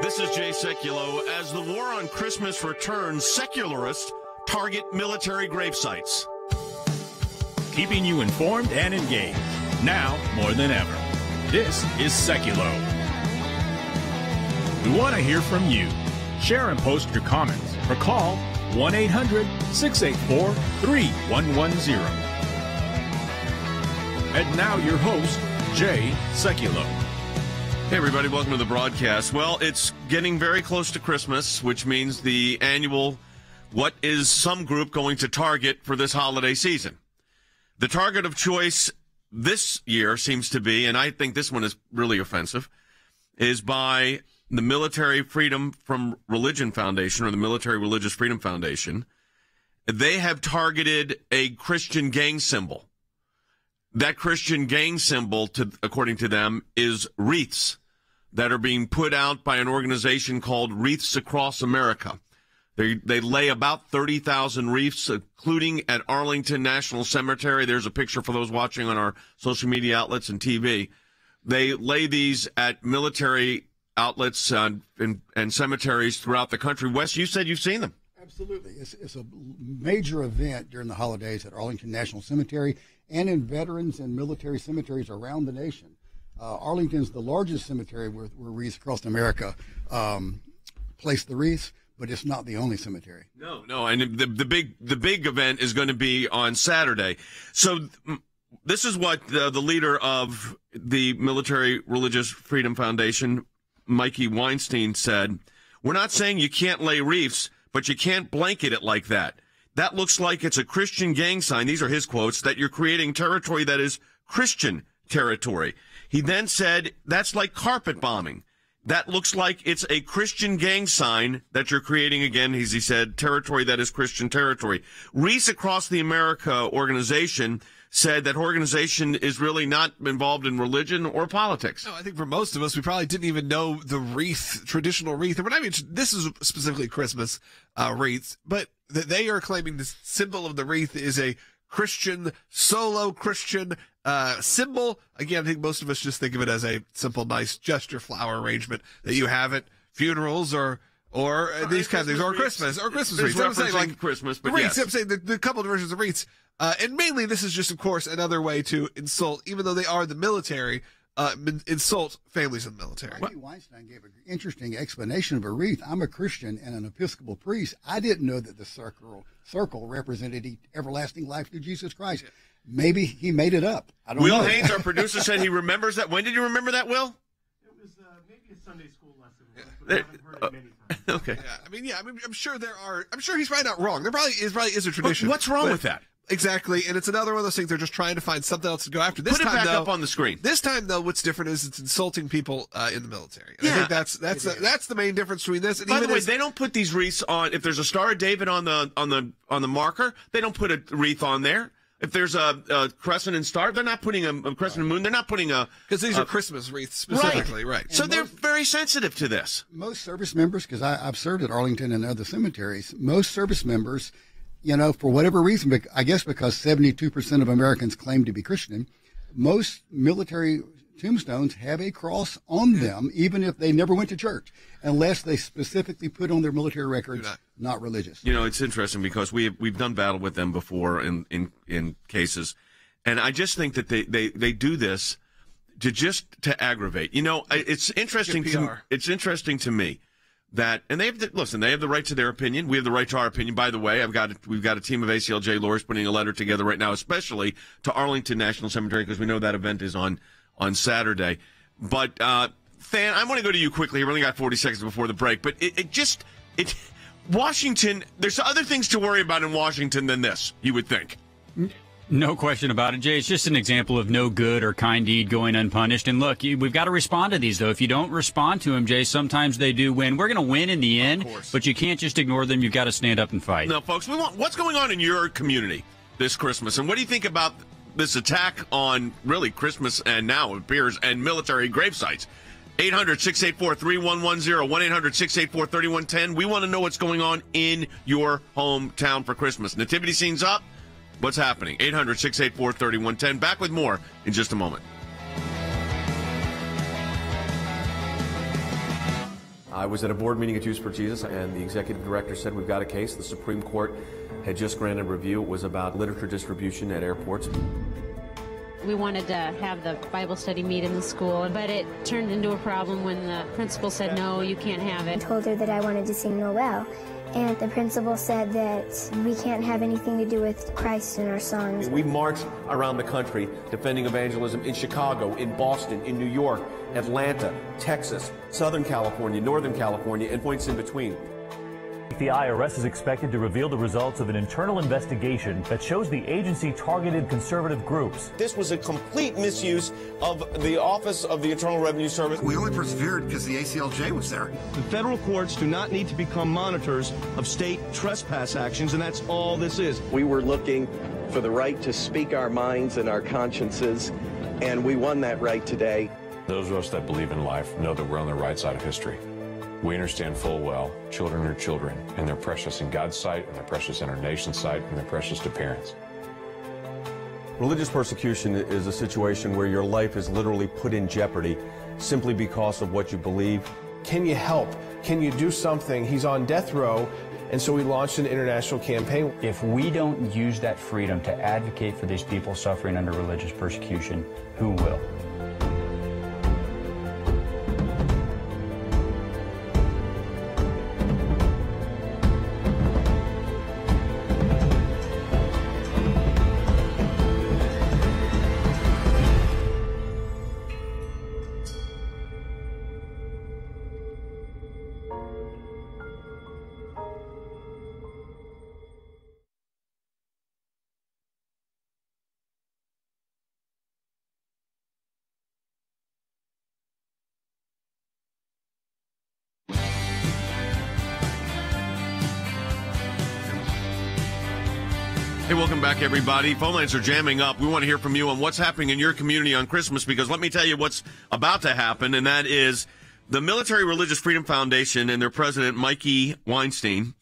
This is Jay Sekulow. As the war on Christmas returns, secularists target military gravesites. Keeping you informed and engaged, now more than ever. This is Sekulow. We want to hear from you. Share and post your comments or call 1-800-684-3110. And now your host, Jay Sekulow. Hey, everybody. Welcome to the broadcast. Well, it's getting very close to Christmas, which means the annual what is some group going to target for this holiday season. The target of choice this year seems to be, and I think this one is really offensive, is by the Military Freedom from Religion Foundation, or the Military Religious Freedom Foundation. They have targeted a Christian gang symbol. That Christian gang symbol, according to them, is wreaths that are being put out by an organization called Wreaths Across America. They lay about 30,000 wreaths, including at Arlington National Cemetery. There's a picture for those watching on our social media outlets and TV. They lay these at military outlets and cemeteries throughout the country. Wes, you said you've seen them. Absolutely. It's a major event during the holidays at Arlington National Cemetery and in veterans and military cemeteries around the nation. Arlington's the largest cemetery where Wreaths Across America place the wreaths, but it's not the only cemetery. No, and the big event is going to be on Saturday. So this is what the leader of the Military Religious Freedom Foundation, Mikey Weinstein, said. We're not saying you can't lay wreaths, but you can't blanket it like that. That looks like it's a Christian gang sign. These are his quotes, that you're creating territory that is Christian territory. He then said, that's like carpet bombing. That looks like it's a Christian gang sign that you're creating, again, as he said, territory that is Christian territory. Wreaths Across the America organization said that organization is really not involved in religion or politics. No, I think for most of us, we probably didn't even know the wreath, traditional wreath. And I mean, this is specifically Christmas wreaths, but they are claiming the symbol of the wreath is a Christian, solo Christian symbol. Again, I think most of us just think of it as a simple, nice gesture flower arrangement that you have at funerals or these kinds of things, or Christmas wreaths. I'm saying like Christmas, but wreaths. Yes. I'm saying the couple of versions of wreaths. And mainly this is just, of course, another way to insult, even though they are the military, insult families in the military. Mikey Weinstein gave an interesting explanation of a wreath. I'm a Christian and an Episcopal priest. I didn't know that the circle represented everlasting life through Jesus Christ. Maybe he made it up. I don't know. Will Haynes, our producer, said he remembers that. When did you remember that, Will? It was maybe a Sunday school lesson, but I haven't heard it many times. Okay. I'm sure I'm sure he's probably not wrong. There probably is a tradition. But what's wrong with that? Exactly, and it's another one of those things they're just trying to find something else to go after. This Put it time, back though, up on the screen. This time, though, what's different is it's insulting people in the military. And Yeah. I think that's the main difference between this. And By even the way, they don't put these wreaths on. If there's a Star of David on the marker, they don't put a wreath on there. If there's a crescent and star, they're not putting a crescent and moon. They're not putting because these are Christmas wreaths specifically, right? So they're very sensitive to this. Most service members, because I've served at Arlington and other cemeteries, most service members, for whatever reason, I guess because 72% of Americans claim to be Christian, most military tombstones have a cross on them, even if they never went to church, unless they specifically put on their military records, not religious. It's interesting because we've done battle with them before in cases, and I just think that they do this to aggravate. It's interesting to me that, and they have the right to their opinion. We have the right to our opinion. By the way, we've got a team of ACLJ lawyers putting a letter together right now, especially to Arlington National Cemetery, because we know that event is on Saturday. But Fan, I want to go to you quickly. We only got 40 seconds before the break, but Washington. There's other things to worry about in Washington than this, you would think. No question about it, Jay. It's just an example of no good or kind deed going unpunished. And look, we've got to respond to these, though. If you don't respond to them, Jay, sometimes they do win. We're going to win in the end, but you can't just ignore them. You've got to stand up and fight. No, folks, what's going on in your community this Christmas? And what do you think about this attack on really Christmas and now it appears and military gravesites? 800-684-3110, 1-800-684-3110. We want to know what's going on in your hometown for Christmas. Nativity scene's up. What's happening? 800-684-3110. Back with more in just a moment. I was at a board meeting at Jews for Jesus, and the executive director said, we've got a case. The Supreme Court had just granted review. It was about literature distribution at airports. We wanted to have the Bible study meet in the school, but it turned into a problem when the principal said, no, you can't have it. I told her that I wanted to sing Noel, and the principal said that we can't have anything to do with Christ in our songs. We marched around the country defending evangelism in Chicago, in Boston, in New York, Atlanta, Texas, Southern California, Northern California, and points in between. The IRS is expected to reveal the results of an internal investigation that shows the agency targeted conservative groups. This was a complete misuse of the Office of the Internal Revenue Service. We only persevered because the ACLJ was there. The federal courts do not need to become monitors of state trespass actions, and that's all this is. We were looking for the right to speak our minds and our consciences, and we won that right today. Those of us that believe in life know that we're on the right side of history. We understand full well children are children, and they're precious in God's sight, and they're precious in our nation's sight, and they're precious to parents. Religious persecution is a situation where your life is literally put in jeopardy simply because of what you believe. Can you help? Can you do something? He's on death row, and so we launched an international campaign. If we don't use that freedom to advocate for these people suffering under religious persecution, who will? Hey, welcome back, everybody. Phone lines are jamming up. We want to hear from you on what's happening in your community on Christmas, because let me tell you what's about to happen, and that is the Military Religious Freedom Foundation and their president, Mikey Weinstein,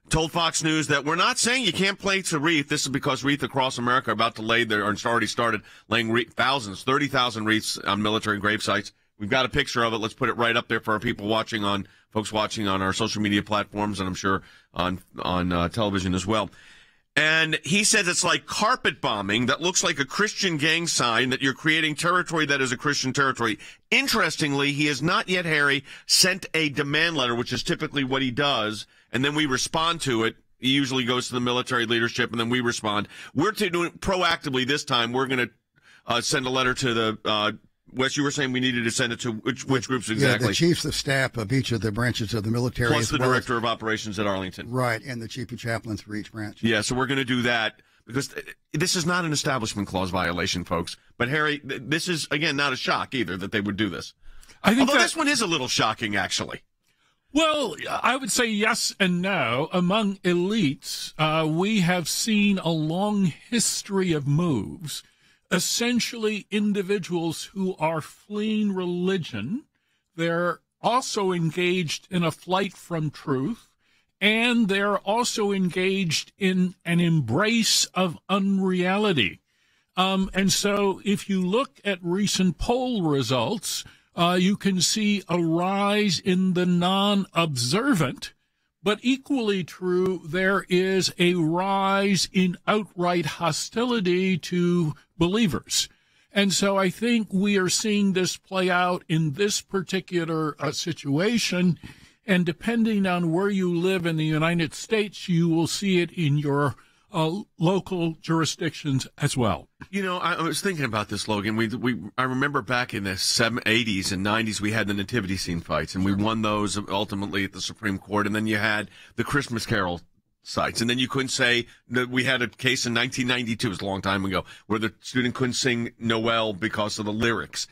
told Fox News that we're not saying you can't place a wreath. This is because wreaths across America are about to lay their, or already started laying thousands, 30,000 wreaths on military grave sites. We've got a picture of it. Let's put it right up there for our people watching on, folks watching on our social media platforms, and I'm sure on television as well. And he says it's like carpet bombing that looks like a Christian gang sign, that you're creating territory that is a Christian territory. Interestingly, he has not yet, Harry, sent a demand letter, which is typically what he does, and then we respond to it. He usually goes to the military leadership, and then we respond. We're doing proactively this time. We're going to send a letter to the Wes, you were saying we needed to send it to which groups exactly? Yeah, the chiefs of staff of each of the branches of the military. Plus the director of operations at Arlington. Right, and the chief of chaplains for each branch. Yeah, so we're going to do that, because this is not an Establishment Clause violation, folks. But, Harry, this is, again, not a shock either that they would do this. Although this one is a little shocking, actually. Well, I would say yes and no. Among elites, we have seen a long history of moves. Essentially, individuals who are fleeing religion, they're also engaged in a flight from truth, and they're also engaged in an embrace of unreality. And so if you look at recent poll results, you can see a rise in the non-observant, but equally true, there is a rise in outright hostility to believers. And so I think we are seeing this play out in this particular situation. And depending on where you live in the United States, you will see it in your local jurisdictions as well. You know, I was thinking about this, Logan. I remember back in the 80s and 90s, we had the nativity scene fights, and we won those ultimately at the Supreme Court. And then you had the Christmas Carol sites. And then you couldn't say that we had a case in 1992, it was a long time ago, where the student couldn't sing Noel because of the lyrics.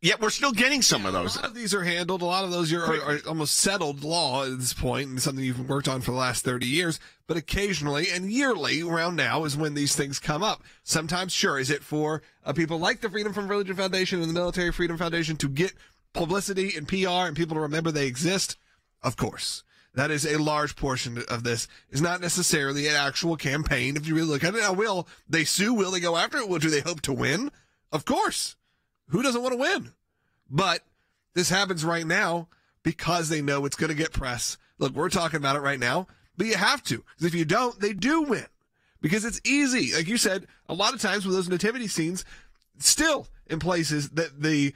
Yet we're still getting some of those. A lot of these are handled. A lot of those are almost settled law at this point, and something you've worked on for the last 30 years. But occasionally and yearly around now is when these things come up. Sometimes, sure, is it for people like the Freedom from Religion Foundation and the Military Freedom Foundation to get publicity and PR and people to remember they exist? Of course. That is a large portion of this. Is not necessarily an actual campaign. If you really look at it, now, will they sue? Will they go after it? Well, do they hope to win? Of course. Who doesn't want to win? But this happens right now because they know it's going to get press. Look, we're talking about it right now, but you have to. Because if you don't, they do win. Because it's easy. Like you said, a lot of times with those nativity scenes, still in places that the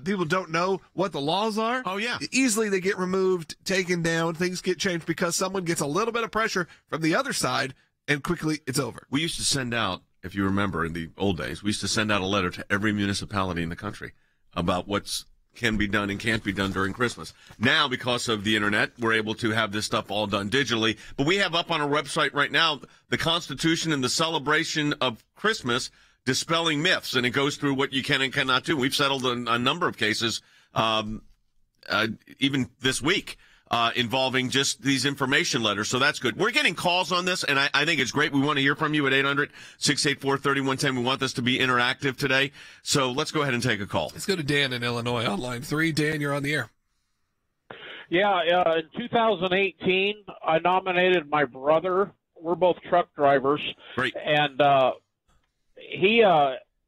people don't know what the laws are. Oh, yeah. Easily they get removed, taken down, things get changed because someone gets a little bit of pressure from the other side, and quickly it's over. We used to send out, if you remember in the old days, we used to send out a letter to every municipality in the country about what's can be done and can't be done during Christmas. Now, because of the internet, we're able to have this stuff all done digitally. But we have up on our website right now the Constitution and the celebration of Christmas, dispelling myths, and it goes through what you can and cannot do. We've settled a number of cases, even this week, involving just these information letters. So that's good. We're getting calls on this, and I think it's great. We want to hear from you at 800-684-3110. We want this to be interactive today. So let's go ahead and take a call. Let's go to Dan in Illinois on line 3. Dan, you're on the air. Yeah, in 2018, I nominated my brother. We're both truck drivers. Great. And he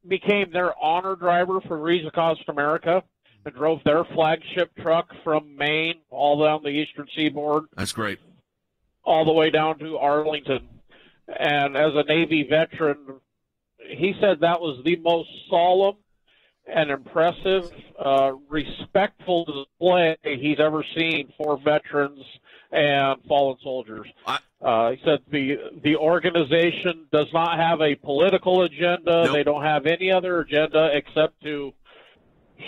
became their honor driver for Wreaths Across America and drove their flagship truck from Maine all down the eastern seaboard. That's great. All the way down to Arlington. And as a Navy veteran, he said that was the most solemn and impressive, respectful display he's ever seen for veterans and fallen soldiers. He said the organization does not have a political agenda. Nope. They don't have any other agenda except to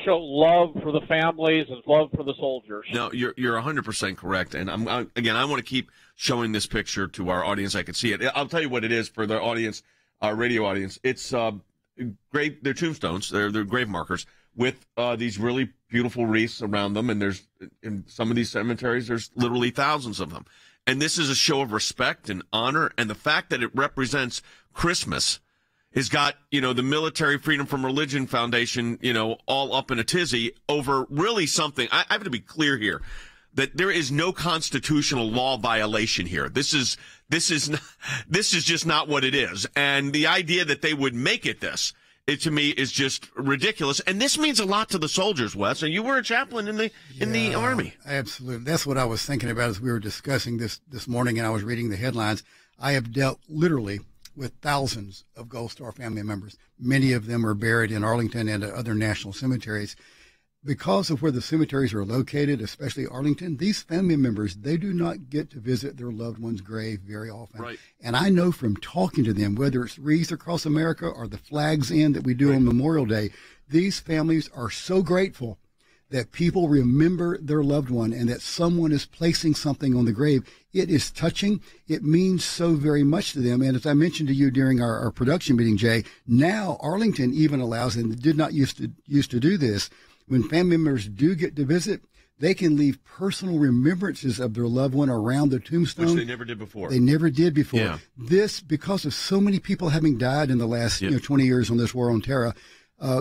show love for the families and love for the soldiers. No, you're 100% correct. And I want to keep showing this picture to our audience. I can see it. I'll tell you what it is for the audience, our radio audience. It's they're tombstones. They're grave markers with these really beautiful wreaths around them. And there's in some of these cemeteries, there's literally thousands of them. And this is a show of respect and honor. And the fact that it represents Christmas has got, the Military Freedom from Religion Foundation, all up in a tizzy over really something. I have to be clear here that there is no constitutional law violation here. This is just not what it is. And the idea that they would make it this, it to me is just ridiculous. And this means a lot to the soldiers, Wes. And you were a chaplain in the Army. Absolutely. That's what I was thinking about as we were discussing this morning, and I was reading the headlines. I have dealt literally with thousands of Gold Star family members. Many of them are buried in Arlington and other national cemeteries. Because of where the cemeteries are located, especially Arlington, these family members, they do not get to visit their loved one's grave very often. Right. And I know from talking to them, whether it's Wreaths Across America or the Flags In that we do on Memorial Day, these families are so grateful that people remember their loved one and that someone is placing something on the grave. It is touching. It means so very much to them. And as I mentioned to you during our production meeting, Jay, now Arlington even allows, and did not used to do this, when family members do get to visit, they can leave personal remembrances of their loved one around the tombstone. Which they never did before. They never did before. Yeah. This, because of so many people having died in the last 20 years on this war on terror,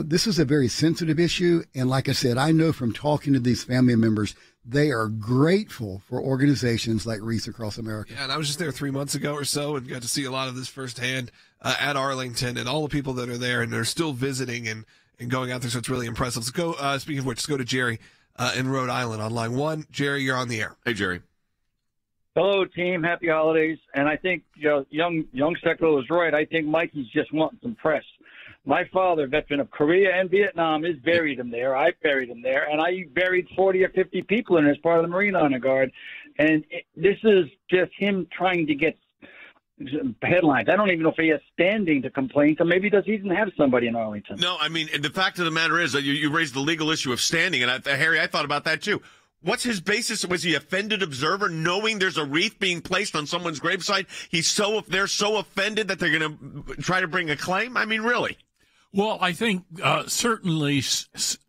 this is a very sensitive issue. And like I said, I know from talking to these family members, they are grateful for organizations like Wreaths Across America. Yeah, and I was just there 3 months ago or so and got to see a lot of this firsthand at Arlington and all the people that are there, and they're still visiting and going out there, so it's really impressive. Let's go, speaking of which, let's go to Jerry in Rhode Island on line 1. Jerry, you're on the air. Hey, Jerry. Hello, team. Happy holidays. And I think young Sekulow is right. I think Mikey's just wanting some press. My father, veteran of Korea and Vietnam, is buried him there. I buried him there. And I buried 40 or 50 people in as part of the Marine Honor Guard. And this is just him trying to get headlines. I don't even know if he has standing to complain, so maybe he doesn't even have somebody in Arlington. No, I mean, the fact of the matter is that you raised the legal issue of standing, and Harry, I thought about that too. What's his basis? Was he offended observer, knowing there's a wreath being placed on someone's gravesite? They're so offended that they're going to try to bring a claim? I mean, really? Well, I think certainly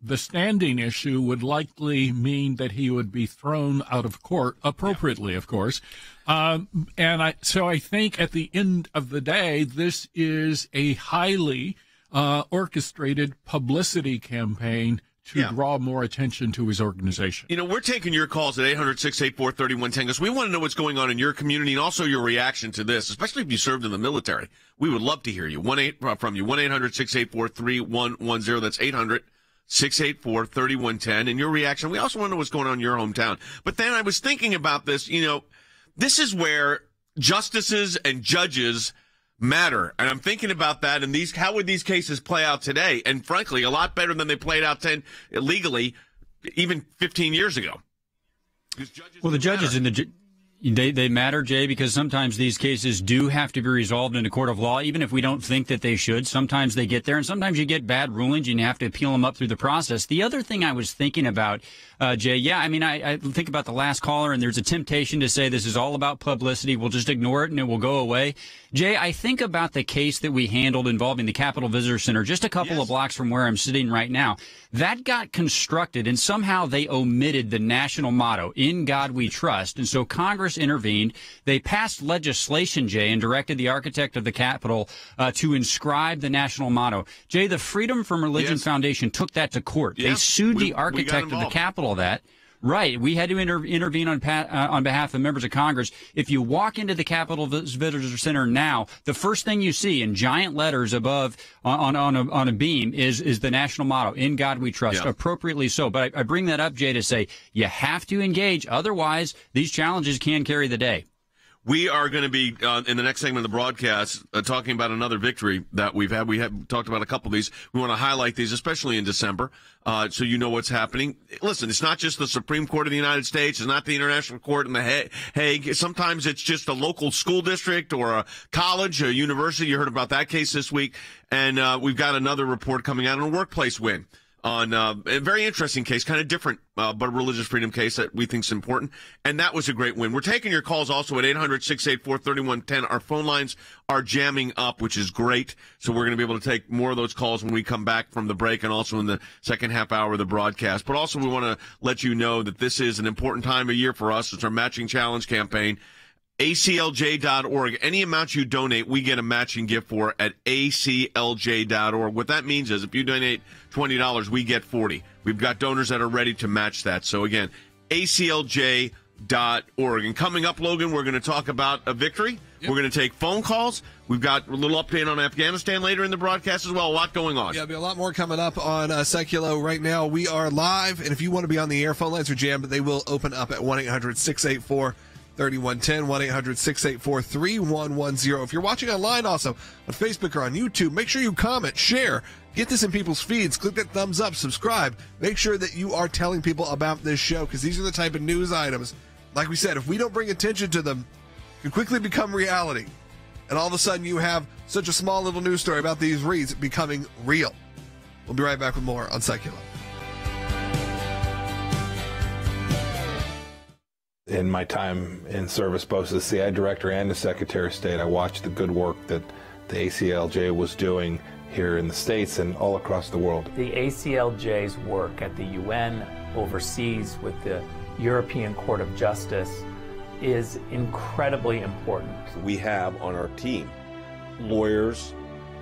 the standing issue would likely mean that he would be thrown out of court, appropriately, of course. So I think at the end of the day, this is a highly orchestrated publicity campaign to draw more attention to his organization. We're taking your calls at 800-684-3110 because we want to know what's going on in your community and also your reaction to this, especially if you served in the military. We would love to hear you. From you. 1-800-684-3110. That's 888-684-3110 and your reaction. We also want to know what's going on in your hometown. But then I was thinking about this, this is where justices and judges matter. And I'm thinking about that and how would these cases play out today? And frankly, a lot better than they played out legally even 15 years ago. Well, the judges and they matter, Jay, because sometimes these cases do have to be resolved in a court of law, even if we don't think that they should. Sometimes they get there, and sometimes you get bad rulings, and you have to appeal them up through the process. The other thing I was thinking about, Jay, I think about the last caller, and there's a temptation to say this is all about publicity. We'll just ignore it, and it will go away. Jay, I think about the case that we handled involving the Capitol Visitor Center just a couple of blocks from where I'm sitting right now. That got constructed, and somehow they omitted the national motto, "In God We Trust." And so Congress intervened. They passed legislation, Jay, and directed the architect of the Capitol to inscribe the national motto. Jay, the Freedom from Religion Foundation took that to court. They sued the architect of the Capitol that. Right. We had to intervene on behalf of members of Congress. If you walk into the Capitol Visitor Center now, the first thing you see in giant letters above on a beam is the national motto, "In God We Trust," appropriately so. But I bring that up, Jay, to say you have to engage. Otherwise, these challenges can carry the day. We are going to be, in the next segment of the broadcast, talking about another victory that we've had. We have talked about a couple of these. We want to highlight these, especially in December, so you know what's happening. Listen, it's not just the Supreme Court of the United States. It's not the International Court in the Hague. Sometimes it's just a local school district or a college, a university. You heard about that case this week. And we've got another report coming out on a workplace win. On a very interesting case, kind of different, but a religious freedom case that we think is important. And that was a great win. We're taking your calls also at 800-684-3110. Our phone lines are jamming up, which is great. So we're going to be able to take more of those calls when we come back from the break and also in the second half hour of the broadcast. But also we want to let you know that this is an important time of year for us. It's our Matching Challenge campaign. ACLJ.org. Any amount you donate, we get a matching gift for at ACLJ.org. What that means is if you donate $20, we get $40. We've got donors that are ready to match that. So again, ACLJ.org. And coming up, Logan, we're going to talk about a victory. Yep. We're going to take phone calls. We've got a little update on Afghanistan later in the broadcast as well. A lot going on. Yeah, there'll be a lot more coming up on Sekulow. Right now, we are live. And if you want to be on the air, phone lines are jammed, but they will open up at 1-800-684-3110, 1-800-684-3110. If you're watching online also on Facebook or on YouTube, make sure you comment, share, get this in people's feeds, click that thumbs up, subscribe. Make sure that you are telling people about this show because these are the type of news items, like we said, if we don't bring attention to them, can quickly become reality. And all of a sudden you have such a small little news story about these wreaths becoming real. We'll be right back with more on Sekulow. In my time in service, both as the CIA director and as Secretary of State, I watched the good work that the ACLJ was doing here in the States and all across the world. The ACLJ's work at the UN, overseas with the European Court of Justice, is incredibly important. We have on our team lawyers,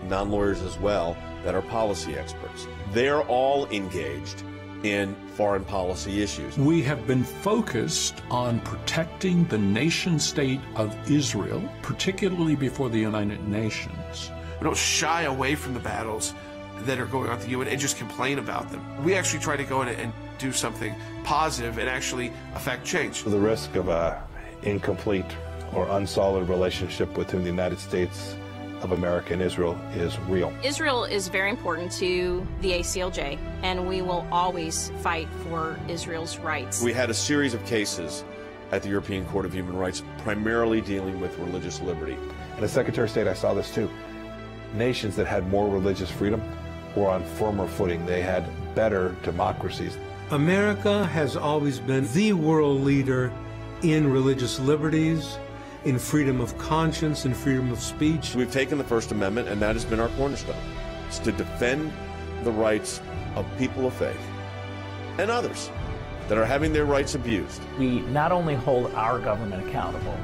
non-lawyers as well, that are policy experts. They're all engaged in foreign policy issues. We have been focused on protecting the nation state of Israel, particularly before the United Nations. We don't shy away from the battles that are going on at the UN and just complain about them. We actually try to go in and do something positive and actually affect change. The risk of an incomplete or unsolid relationship between the United States of America and Israel is real. Israel is very important to the ACLJ, and we will always fight for Israel's rights. We had a series of cases at the European Court of Human Rights, primarily dealing with religious liberty. And as Secretary of State, I saw this too. Nations that had more religious freedom were on firmer footing. They had better democracies. America has always been the world leader in religious liberties, in freedom of conscience and freedom of speech. We've taken the First Amendment, and that has been our cornerstone. It's to defend the rights of people of faith and others that are having their rights abused. We not only hold our government accountable,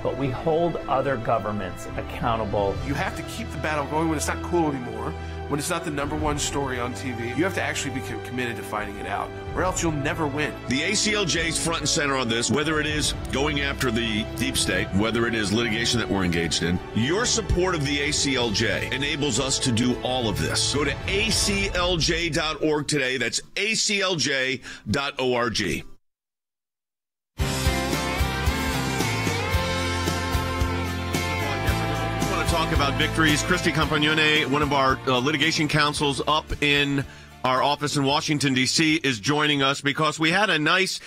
but we hold other governments accountable. You have to keep the battle going when it's not cool anymore, when it's not the #1 story on TV. You have to actually be committed to fighting it out, or else you'll never win. The ACLJ's front and center on this, whether it is going after the deep state, whether it is litigation that we're engaged in. Your support of the ACLJ enables us to do all of this. Go to aclj.org today. That's aclj.org. Talk about victories. Christy Campagnone, one of our litigation counsels up in our office in Washington, D.C., is joining us because we had a nice,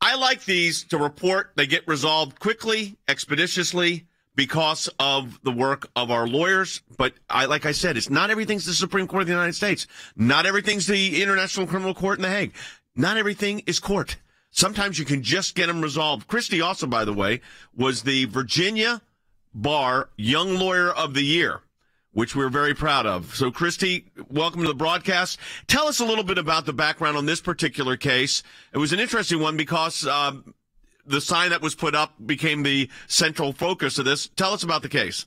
I like these to report. They get resolved quickly, expeditiously because of the work of our lawyers. But like I said, it's not everything's the Supreme Court of the United States. Not everything's the International Criminal Court in The Hague. Not everything is court. Sometimes you can just get them resolved. Christy also, by the way, was the Virginia Bar Young Lawyer of the Year, which we're very proud of. So, Christy, welcome to the broadcast. Tell us a little bit about the background on this particular case. It was an interesting one because the sign that was put up became the central focus of this. Tell us about the case.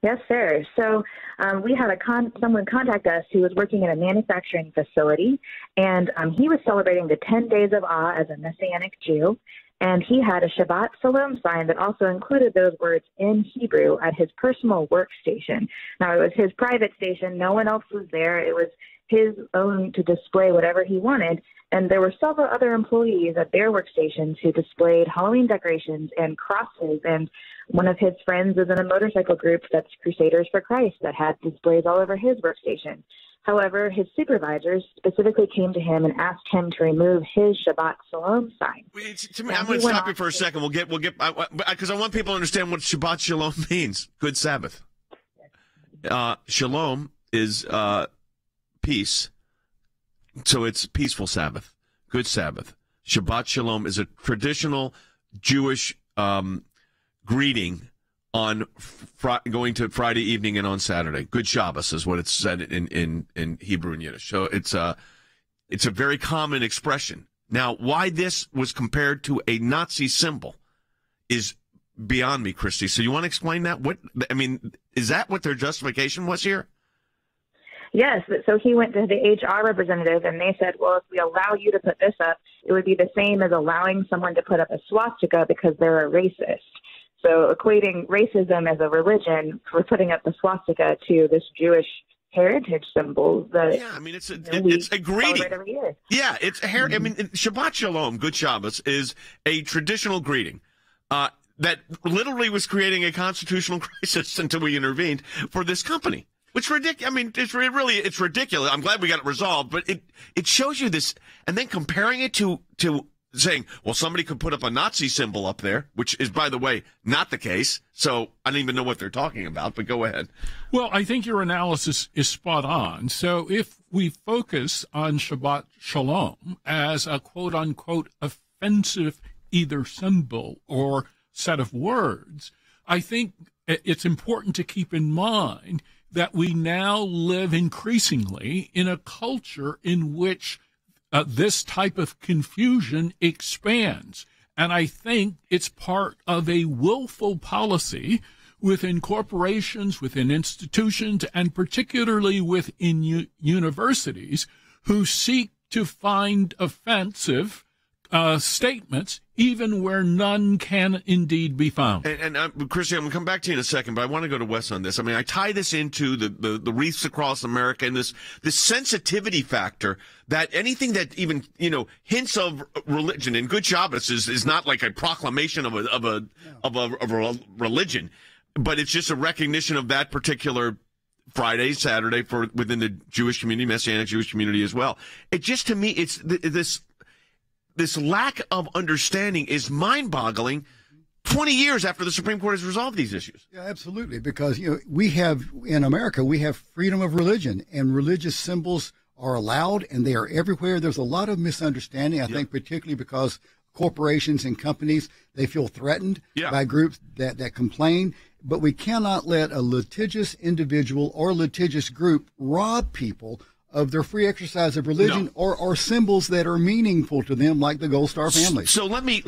Yes, sir. So we had someone contact us who was working in a manufacturing facility, and he was celebrating the 10 Days of Awe as a Messianic Jew. And he had a Shabbat Shalom sign that also included those words in Hebrew at his personal workstation. Now, it was his private station. No one else was there. It was his own to display whatever he wanted. And there were several other employees at their workstations who displayed Halloween decorations and crosses. And one of his friends is in a motorcycle group that's Crusaders for Christ that had displays all over his workstation. However, his supervisors specifically came to him and asked him to remove his Shabbat Shalom sign. I'm going to stop you for a second. We'll get because I want people to understand what Shabbat Shalom means. Good Sabbath. Shalom is peace, so it's peaceful Sabbath. Good Sabbath. Shabbat Shalom is a traditional Jewish greeting on going to Friday evening and on Saturday. Good Shabbos is what it's said in Hebrew and Yiddish. So it's a very common expression. Now, why this was compared to a Nazi symbol is beyond me, Christy. So you want to explain that? Is that what their justification was here? Yes. So he went to the HR representative and they said, well, if we allow you to put this up, it would be the same as allowing someone to put up a swastika because they're a racist. So equating racism as a religion for putting up the swastika to this Jewish heritage symbol that it's a greeting. Every year. Yeah, it's Shabbat Shalom, Good Shabbos, is a traditional greeting that literally was creating a constitutional crisis until we intervened for this company. Which ridiculous. It's ridiculous. I'm glad we got it resolved, but it shows you this, and then comparing it to saying, well, somebody could put up a Nazi symbol up there, which is, by the way, not the case. So I don't even know what they're talking about, but go ahead. Well, I think your analysis is spot on. So if we focus on Shabbat Shalom as a quote-unquote offensive either symbol or set of words, I think it's important to keep in mind that we now live increasingly in a culture in which this type of confusion expands. And I think it's part of a willful policy within corporations, within institutions, and particularly within universities who seek to find offensive statements, even where none can indeed be found. And Christy, I'm going to come back to you in a second, but I want to go to Wes on this. I mean, I tie this into the wreaths across America and this sensitivity factor that anything that even, hints of religion, and Good Shabbos is not like a proclamation of a religion, but it's just a recognition of that particular Friday, Saturday within the Jewish community, Messianic Jewish community as well. It just, to me, it's this lack of understanding is mind-boggling 20 years after the Supreme Court has resolved these issues. Yeah, absolutely, because in America we have freedom of religion, and religious symbols are allowed and they are everywhere. There's a lot of misunderstanding, I think, particularly because corporations and companies, they feel threatened by groups that complain. But we cannot let a litigious individual or litigious group rob people of their free exercise of religion or symbols that are meaningful to them, like the Gold Star family. So let me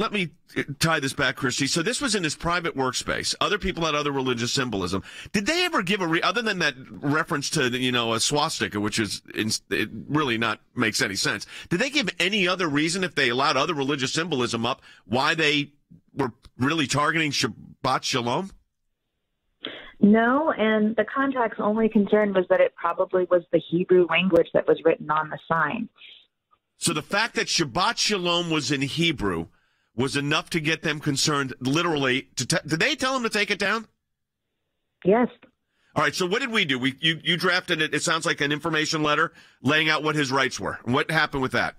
tie this back, Christy. So this was in his private workspace. Other people had other religious symbolism. Did they ever give other than that reference to, a swastika, which is it really not makes any sense? Did they give any other reason, if they allowed other religious symbolism up, why they were really targeting Shabbat Shalom? No, and the contact's only concern was that it probably was the Hebrew language that was written on the sign. So the fact that Shabbat Shalom was in Hebrew was enough to get them concerned, literally. Did they tell them to take it down? Yes. All right, so what did we do? You drafted it, it sounds like an information letter laying out what his rights were. What happened with that?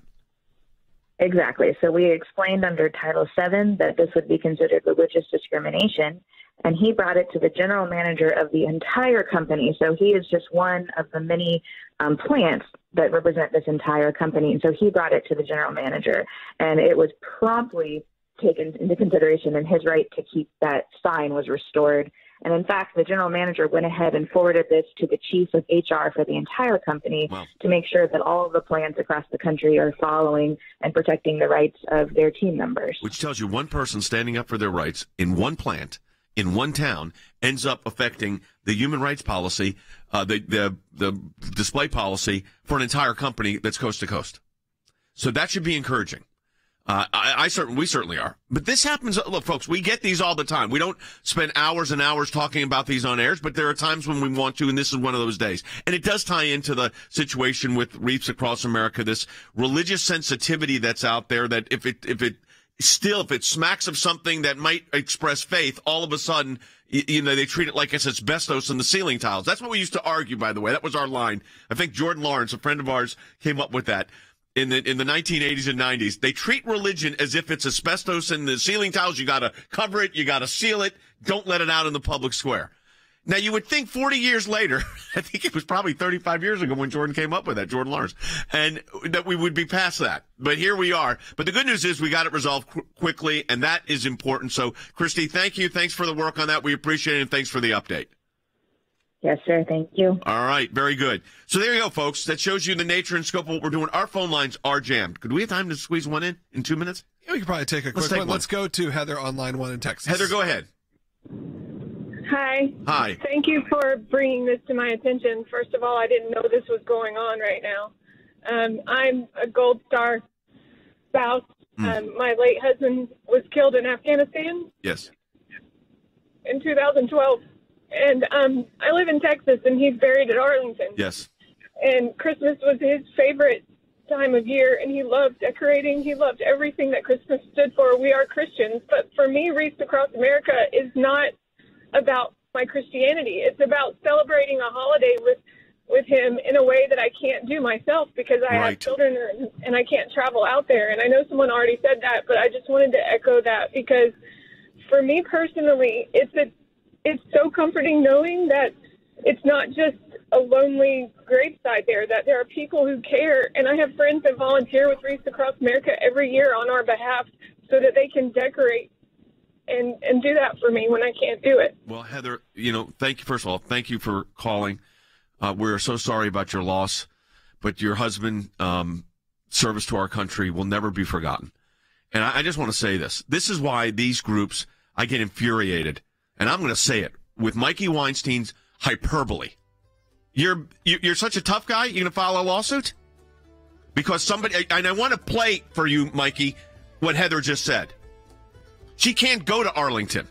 Exactly. So we explained under Title VII that this would be considered religious discrimination, and he brought it to the general manager of the entire company. So he is just one of the many plants that represent this entire company. And so he brought it to the general manager, and it was promptly taken into consideration, and his right to keep that sign was restored. And in fact, the general manager went ahead and forwarded this to the chief of HR for the entire company to make sure that all of the plants across the country are following and protecting the rights of their team members. Which tells you one person standing up for their rights in one plant, in one town, ends up affecting the human rights policy, the display policy for an entire company that's coast to coast. So that should be encouraging. We certainly are. But this happens. Look, folks, we get these all the time. We don't spend hours and hours talking about these on airs, but there are times when we want to, and this is one of those days. And it does tie into the situation with wreaths across America, this religious sensitivity that's out there, that if it smacks of something that might express faith, all of a sudden, they treat it like it's asbestos in the ceiling tiles. That's what we used to argue, by the way. That was our line. I think Jordan Lawrence, a friend of ours, came up with that. In the 1980s and 90s, they treat religion as if it's asbestos in the ceiling tiles. You got to cover it. You got to seal it. Don't let it out in the public square. Now, you would think 40 years later, I think it was probably 35 years ago when Jordan came up with that, Jordan Lawrence, and that we would be past that. But here we are. But the good news is we got it resolved quickly, and that is important. So, Christy, thank you. Thanks for the work on that. We appreciate it, and thanks for the update. Yes, sir. Thank you. All right. Very good. So there you go, folks. That shows you the nature and scope of what we're doing. Our phone lines are jammed. Could we have time to squeeze one in 2 minutes? Yeah, we could probably take a quick one. Let's go to Heather on line 1 in Texas. Heather, go ahead. Hi. Hi. Thank you for bringing this to my attention. First of all, I didn't know this was going on right now. I'm a Gold Star spouse. My late husband was killed in Afghanistan. Yes. In 2012. And I live in Texas, and he's buried at Arlington. Yes. And Christmas was his favorite time of year, and he loved decorating. He loved everything that Christmas stood for. We are Christians. But for me, Wreaths Across America is not about my Christianity. It's about celebrating a holiday with him in a way that I can't do myself because I have children and I can't travel out there. And I know someone already said that, but I just wanted to echo that because for me personally, it's so comforting knowing that it's not just a lonely gravesite there, that there are people who care. And I have friends that volunteer with Wreaths Across America every year on our behalf so that they can decorate and do that for me when I can't do it. Well, Heather, thank you. First of all, thank you for calling. We're so sorry about your loss, but your husband's service to our country will never be forgotten. And I just want to say this. This is why these groups, I get infuriated. And I'm going to say it with Mikey Weinstein's hyperbole. You're such a tough guy. You're going to file a lawsuit because somebody. And I want to play for you, Mikey, what Heather just said. She can't go to Arlington,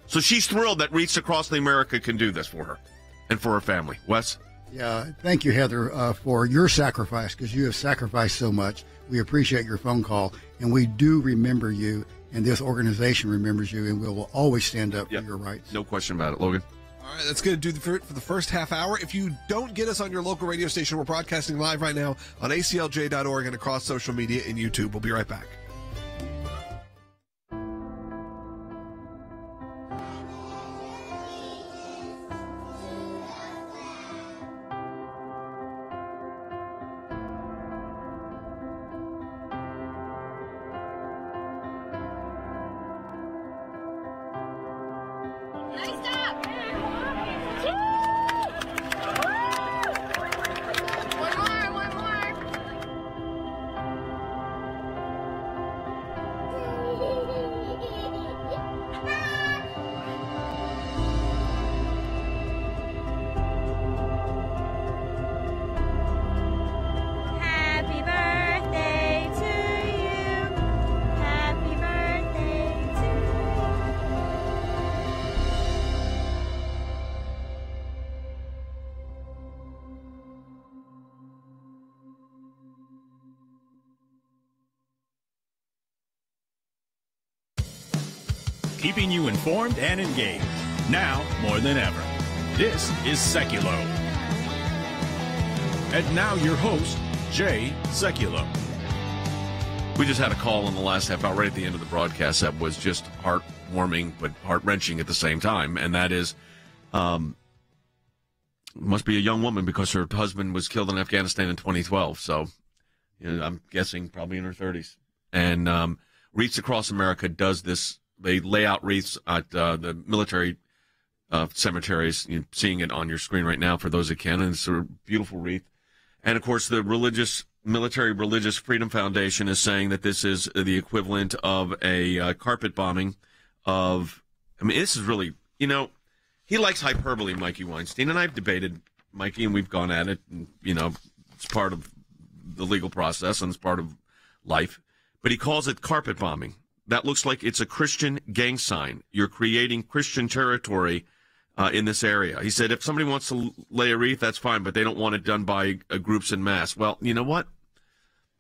so she's thrilled that Wreaths Across America can do this for her and for her family. Wes? Yeah, thank you, Heather, for your sacrifice because you have sacrificed so much. We appreciate your phone call, and we do remember you. And this organization remembers you, and we will always stand up for your rights. No question about it, Logan. All right, that's going to do for the first half hour. If you don't get us on your local radio station, we're broadcasting live right now on aclj.org and across social media and YouTube. We'll be right back. keeping you informed and engaged. Now more than ever. This is Sekulow. And now your host, Jay Sekulow. We just had a call in the last half hour right at the end of the broadcast that was just heartwarming but heart-wrenching at the same time, and that is must be a young woman because her husband was killed in Afghanistan in 2012, so I'm guessing probably in her 30s. And Wreaths Across America does this. They lay out wreaths at the military cemeteries. You're seeing it on your screen right now for those that can, and it's a beautiful wreath. And, of course, the Military Religious Freedom Foundation is saying that this is the equivalent of a carpet bombing of, I mean, this is really, he likes hyperbole, Mikey Weinstein, and I've debated Mikey, and we've gone at it, and, it's part of the legal process, and it's part of life. But he calls it carpet bombing. That looks like it's a Christian gang sign. You're creating Christian territory in this area. He said if somebody wants to lay a wreath, that's fine, but they don't want it done by groups en masse. Well, you know what?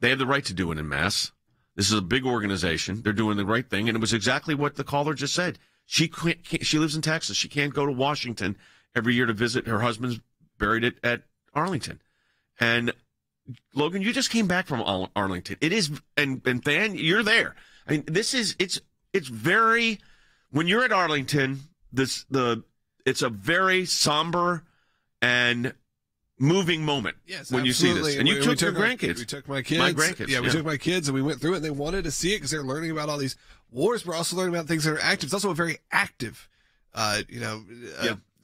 They have the right to do it en masse. This is a big organization. They're doing the right thing, and it was exactly what the caller just said. She lives in Texas. She can't go to Washington every year to visit. Her husband's buried at Arlington. And, Logan, you just came back from Arlington. It is, and Than, you're there. I mean, it's very, when you're at Arlington, it's a very somber and moving moment when you see this. And you took your grandkids. We took my kids. My grandkids. Yeah, we took my kids, and we went through it, and they wanted to see it because they're learning about all these wars, but also learning about things that are active. It's also a very active,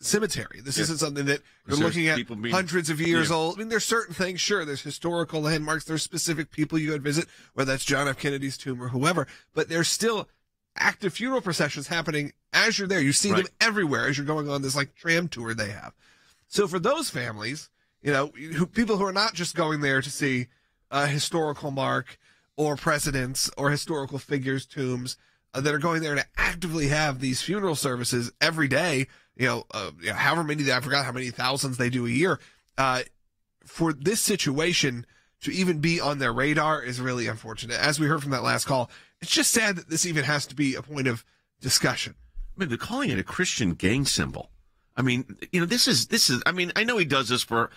cemetery. This isn't something that you're looking at hundreds of years old. I mean, there's certain things, sure, there's historical landmarks, there's specific people you go and visit, whether that's John F. Kennedy's tomb or whoever, but there's still active funeral processions happening as you're there. You see them everywhere as you're going on this tram tour they have. So for those families, people who are not just going there to see a historical mark or presidents or historical figures' tombs, that are going there to actively have these funeral services every day, however many, I forgot how many thousands they do a year, for this situation to even be on their radar is really unfortunate. As we heard from that last call, it's just sad that this even has to be a point of discussion. I mean, they're calling it a Christian gang symbol. I mean, this is. I mean, I know he does this for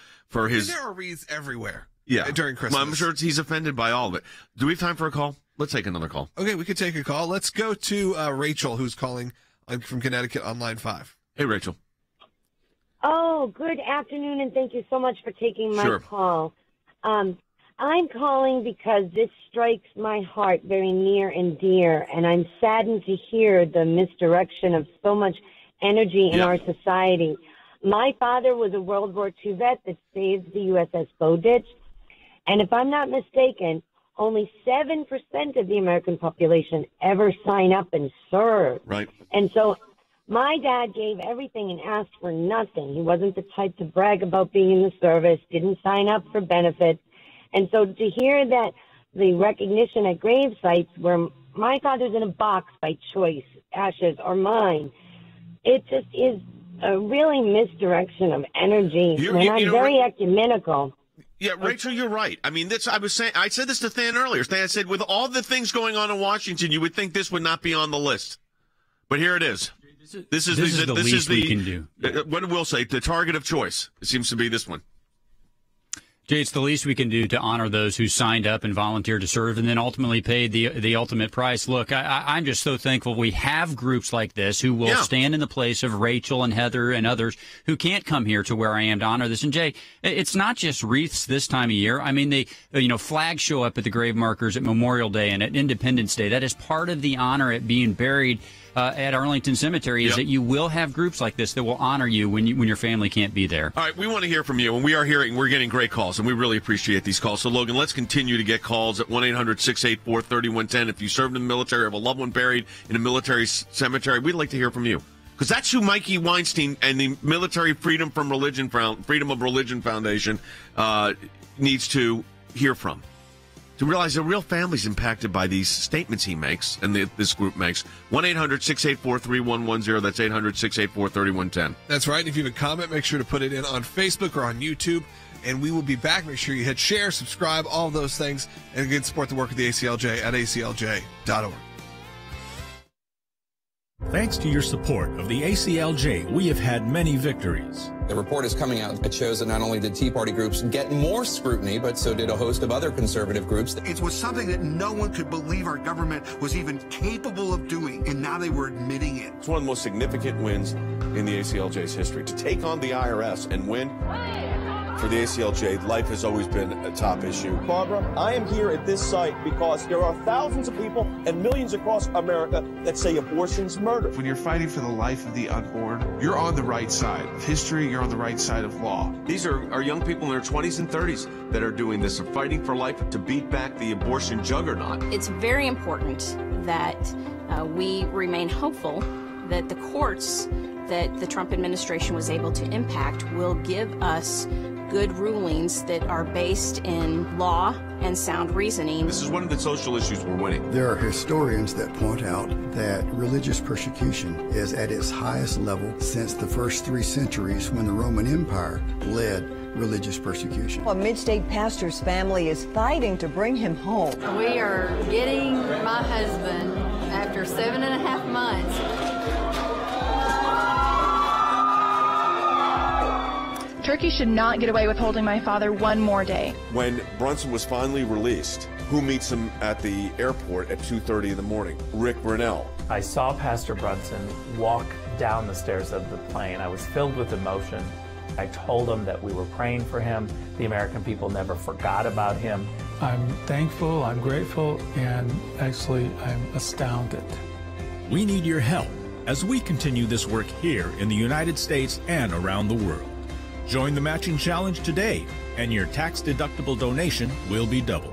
his. There are wreaths everywhere. Yeah, during Christmas. Well, I'm sure he's offended by all of it. Do we have time for a call? Let's take another call. Okay, we could take a call. Let's go to Rachel, who's calling from Connecticut on line 5. Hey, Rachel. Oh, good afternoon, and thank you so much for taking my call. I'm calling because this strikes my heart very near and dear, and I'm saddened to hear the misdirection of so much energy in our society. My father was a World War II vet that saved the USS Bowditch, and if I'm not mistaken, only 7% of the American population ever sign up and serve. Right. And so my dad gave everything and asked for nothing. He wasn't the type to brag about being in the service, didn't sign up for benefits. And so to hear that the recognition at Gravesites where my father's in a box by choice, ashes or mine, it just is a really misdirection of energy. I'm very ecumenical. Yeah, Rachel, you're right. I mean, I said this to Than earlier. I said, with all the things going on in Washington, you would think this would not be on the list. But here it is. This is the least we can do. What we'll say, the target of choice. It seems to be this one. Jay, it's the least we can do to honor those who signed up and volunteered to serve and then ultimately paid the ultimate price. Look, I'm just so thankful we have groups like this who will stand in the place of Rachel and Heather and others who can't come here to where I am to honor this. And Jay, it's not just wreaths this time of year. I mean, flags show up at the grave markers at Memorial Day and at Independence Day. That is part of the honor at being buried at Arlington Cemetery is that you will have groups like this that will honor you when your family can't be there. All right, we want to hear from you, and we're getting great calls, and we really appreciate these calls. So, Logan, let's continue to get calls at 1-800-684-3110. If you served in the military or have a loved one buried in a military cemetery, we'd like to hear from you. Because that's who Mikey Weinstein and the Military Freedom of Religion Foundation needs to hear from. To realize the real family's impacted by these statements he makes and this group makes. 1-800-684-3110. That's 800-684-3110. That's right. If you have a comment, make sure to put it in on Facebook or on YouTube, and we will be back. Make sure you hit share, subscribe, all of those things, and again, support the work of the ACLJ at aclj.org. Thanks to your support of the ACLJ, we have had many victories. The report is coming out. It shows that not only did Tea Party groups get more scrutiny, but so did a host of other conservative groups. It was something that no one could believe our government was even capable of doing, and now they were admitting it. It's one of the most significant wins in the ACLJ's history. To take on the IRS and win, for the ACLJ, life has always been a top issue. Barbara, I am here at this site because there are thousands of people and millions across America that say abortion's murder. When you're fighting for the life of the unborn, you're on the right side of history, you're on the right side of law. These are young people in their 20s and 30s that are doing this, are fighting for life to beat back the abortion juggernaut. It's very important that we remain hopeful that the courts that the Trump administration was able to impact will give us good rulings that are based in law and sound reasoning. This is one of the social issues we're winning. There are historians that point out that religious persecution is at its highest level since the first 3 centuries when the Roman Empire led religious persecution. A mid-state pastor's family is fighting to bring him home. We are getting my husband after 7.5 months. Turkey should not get away with holding my father one more day. When Brunson was finally released, who meets him at the airport at 2:30 in the morning? Rick Brunell. I saw Pastor Brunson walk down the stairs of the plane. I was filled with emotion. I told him that we were praying for him. The American people never forgot about him. I'm thankful, I'm grateful, and actually I'm astounded. We need your help as we continue this work here in the United States and around the world. Join the matching challenge today, and your tax-deductible donation will be doubled.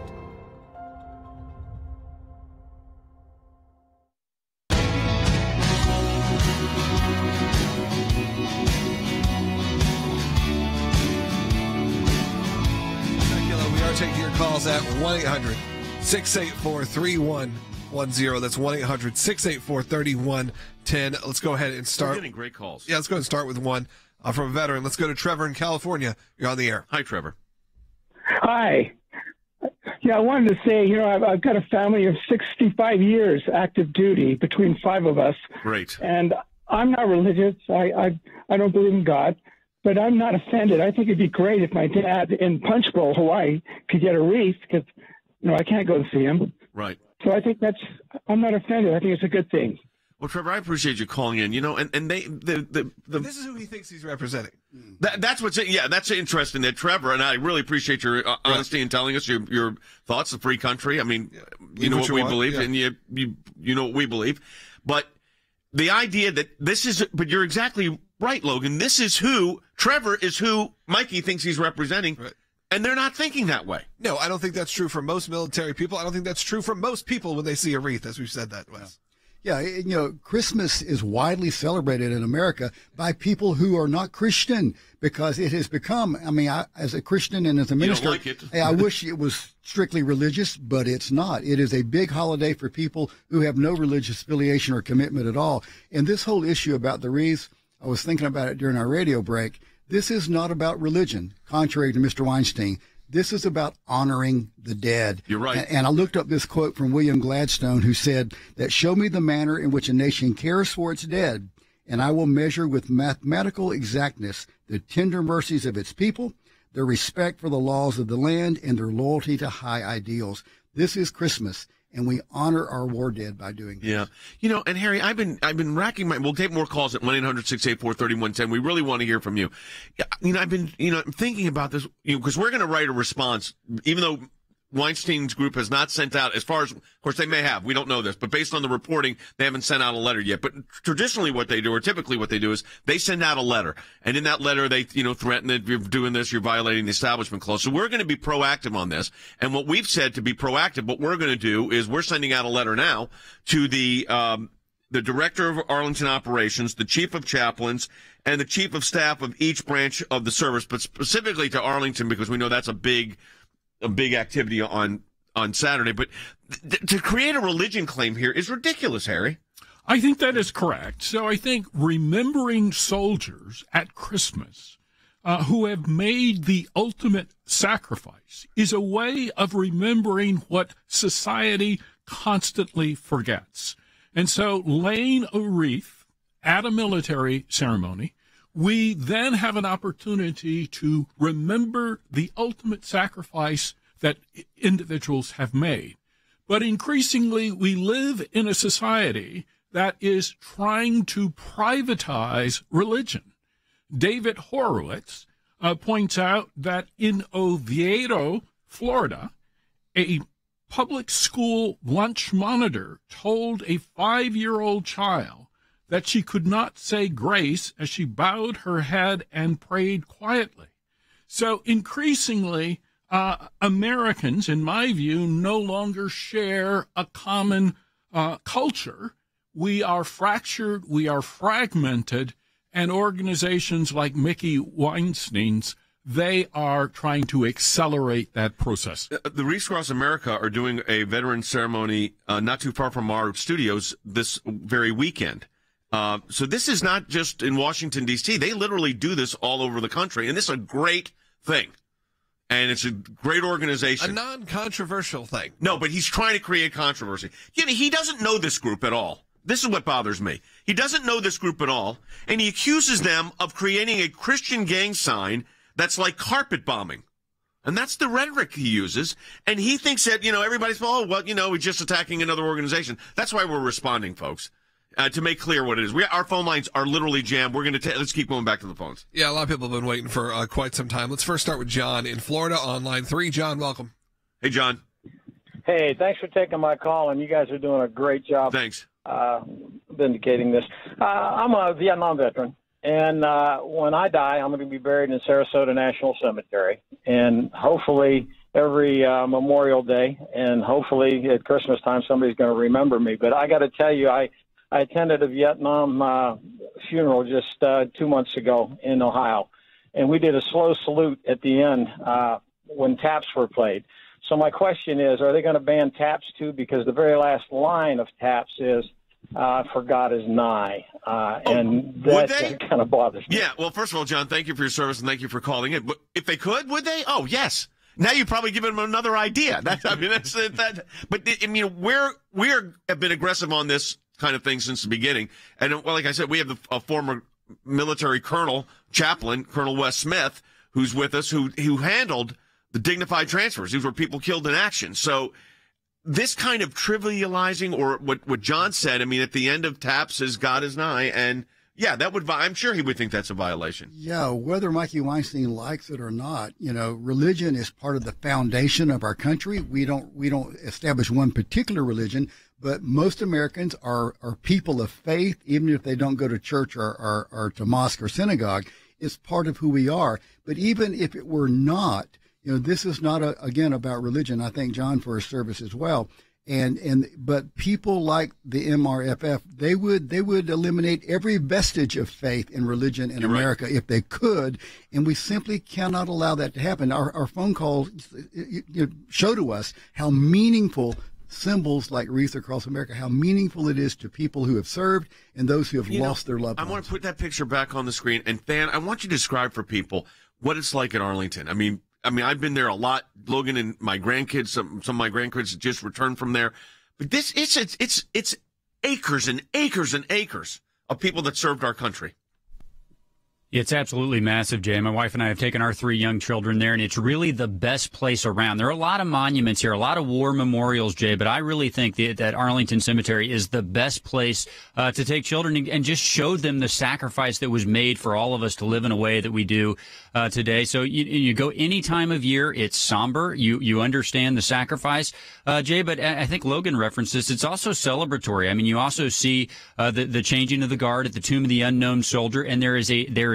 We are taking your calls at 1-800-684-3110. That's 1-800-684-3110. Let's go ahead and start. We're getting great calls. Yeah, let's go ahead and start with one from a veteran. Let's go to Trevor in California. You're on the air. Hi, Trevor. Hi. Yeah, I wanted to say, I've got a family of 65 years active duty between 5 of us. Great. And I'm not religious. I don't believe in God, but I'm not offended. I think it'd be great if my dad in Punch Bowl, Hawaii, could get a wreath because, I can't go to see him. Right. So I think I'm not offended. I think it's a good thing. Well, Trevor, I appreciate you calling in. And this is who he thinks he's representing. That's interesting. That Trevor, and I really appreciate your honesty in telling us your thoughts. The free country. I mean, you know what we believe, and you know what we believe. But the idea that but you're exactly right, Logan. Trevor is who Mikey thinks he's representing. Right. And they're not thinking that way. No, I don't think that's true for most military people. I don't think that's true for most people when they see a wreath, as we've said that, Wes. Yeah, Christmas is widely celebrated in America by people who are not Christian because it has become, as a Christian and as a minister, I wish it was strictly religious, but it's not. It is a big holiday for people who have no religious affiliation or commitment at all. And this whole issue about the wreaths, I was thinking about it during our radio break. This is not about religion, contrary to Mr. Weinstein. This is about honoring the dead. You're right. And I looked up this quote from William Gladstone, who said that, "Show me the manner in which a nation cares for its dead, and I will measure with mathematical exactness the tender mercies of its people, their respect for the laws of the land, and their loyalty to high ideals." This is Christmas, and we honor our war dead by doing this. Yeah. And Harry, I've been racking we'll take more calls at 1-800-684-3110. We really want to hear from you. I've been, thinking about this, because we're going to write a response, even though Weinstein's group has not sent out, of course they may have, we don't know this, but based on the reporting, they haven't sent out a letter yet. But typically what they do is they send out a letter. And in that letter, they, threaten that if you're doing this, you're violating the Establishment Clause. So we're going to be proactive on this. And what we've said to be proactive, what we're going to do is we're sending out a letter now to the director of Arlington Operations, the chief of chaplains, and the chief of staff of each branch of the service, but specifically to Arlington because we know that's a big activity on Saturday. But to create a religion claim here is ridiculous, Harry. I think that is correct. So I think remembering soldiers at Christmas who have made the ultimate sacrifice is a way of remembering what society constantly forgets. And so laying a wreath at a military ceremony, we then have an opportunity to remember the ultimate sacrifice that individuals have made. But increasingly, we live in a society that is trying to privatize religion. David Horowitz points out that in Oviedo, Florida, a public school lunch monitor told a 5-year-old child that she could not say grace as she bowed her head and prayed quietly. So increasingly, Americans, in my view, no longer share a common culture. We are fractured, we are fragmented, and organizations like Mickey Weinstein's, they are trying to accelerate that process. The Wreaths Across America are doing a veteran ceremony not too far from our studios this very weekend. So this is not just in Washington, D.C. They literally do this all over the country, and this is a great thing. And it's a great organization. A non-controversial thing. No, but he's trying to create controversy. You know, he doesn't know this group at all. This is what bothers me. He doesn't know this group at all, and he accuses them of creating a Christian gang sign that's like carpet bombing. And that's the rhetoric he uses. And he thinks that, you know, everybody's, oh, well, you know, he's just attacking another organization. That's why we're responding, folks, to make clear what it is. Our phone lines are literally jammed. We're going to let's keep going back to the phones. Yeah, a lot of people have been waiting for quite some time. Let's first start with John in Florida on line 3. John, welcome. Hey, John. Hey, thanks for taking my call, and you guys are doing a great job. Thanks. Vindicating this. I'm a Vietnam veteran. And when I die, I'm going to be buried in Sarasota National Cemetery. And hopefully every Memorial Day and hopefully at Christmas time somebody's going to remember me. But I got to tell you, I attended a Vietnam funeral just 2 months ago in Ohio. And we did a slow salute at the end when taps were played. So my question is, are they going to ban taps too? Because the very last line of taps is, for God is nigh. And that kind of bothers me. Yeah, well, first of all, John, thank you for your service and thank you for calling in. But if they could, would they? Oh, yes. Now you've probably given them another idea. But I mean, we have been aggressive on this kind of thing since the beginning. And well, like I said, we have a former military chaplain, Colonel Wes Smith, who's with us, who handled the dignified transfers. These were people killed in action. So this kind of trivializing, or what John said, I mean, at the end of taps is God is nigh, and yeah, I'm sure he would think that's a violation. Yeah, whether Mikey Weinstein likes it or not, you know, religion is part of the foundation of our country. We don't establish one particular religion, but most Americans are people of faith, even if they don't go to church or to mosque or synagogue. It's part of who we are. But even if it were not, you know, this is not again about religion. I thank John for his service as well. But people like the MRFF, they would eliminate every vestige of faith in religion in America if they could, and we simply cannot allow that to happen. Our phone call show to us how meaningful symbols like Wreaths Across America, how meaningful it is to people who have served and those who have lost their loved ones. I want to put that picture back on the screen, and Than, I want you to describe for people what it's like in Arlington. I mean, I've been there a lot. Logan and my grandkids, some of my grandkids just returned from there. But it's acres and acres and acres of people that served our country. It's absolutely massive, Jay. My wife and I have taken our 3 young children there, and it's really the best place around. There are a lot of monuments here, a lot of war memorials, Jay, but I really think that Arlington Cemetery is the best place to take children and just show them the sacrifice that was made for all of us to live in a way that we do today. So you go any time of year, it's somber. You understand the sacrifice, Jay, but I think Logan referenced this. It's also celebratory. I mean, you also see the changing of the guard at the Tomb of the Unknown Soldier, and there is